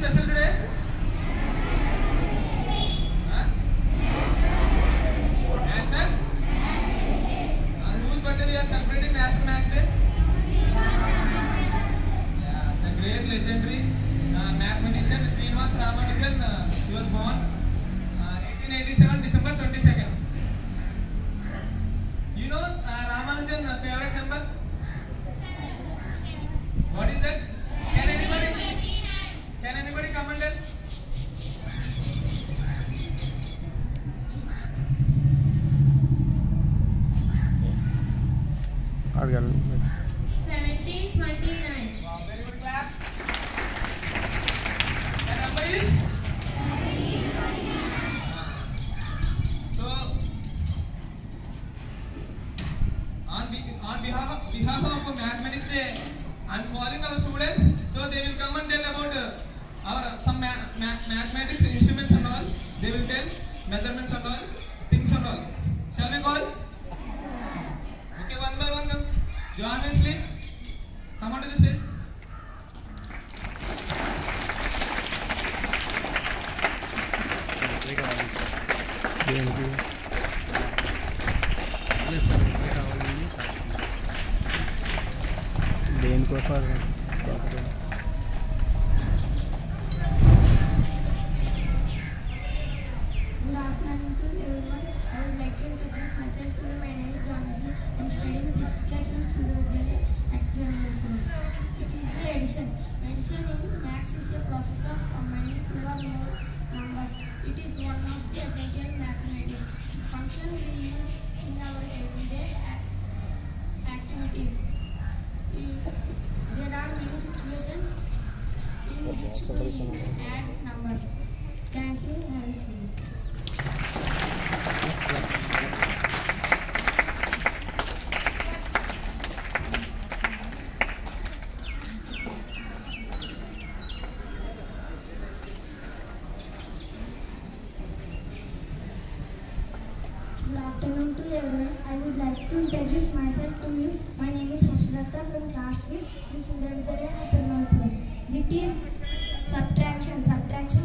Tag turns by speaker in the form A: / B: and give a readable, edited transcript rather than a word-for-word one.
A: special today? Huh? National? Whose birthday we are celebrating National Maths Day? Yeah, the great legendary mathematician Srinivas Ramanujan. He was born 1887 December 22nd. You know Ramanujan favorite number? What is that? Can anybody come and tell?
B: Argal.
C: 1729.
A: Wow, very good clap. The number is? So, on behalf of Mathematics Day, I'm calling our students, so they will come and tell about some mathematics instruments and all. They will tell measurements and all, things and all. Shall we call? Okay, one by one come. John Wesley, come onto the stage.
B: దేనికోసం
C: Good afternoon to everyone. I would like to introduce myself to you. My name is John Wesley. I am studying 5th class in Surya Vidyalaya at Bengaluru. It is the addition. Addition in maths is a process of combining two or more numbers. It is one of the essential mathematics function we use in our everyday activities. There are many situations in which we add numbers. Thank you. Have a good day. Good afternoon to everyone. I would like to introduce myself to you. My name is Harshrata from class 5th in Surya Vidyalaya at Bengaluru. It is subtraction. Subtraction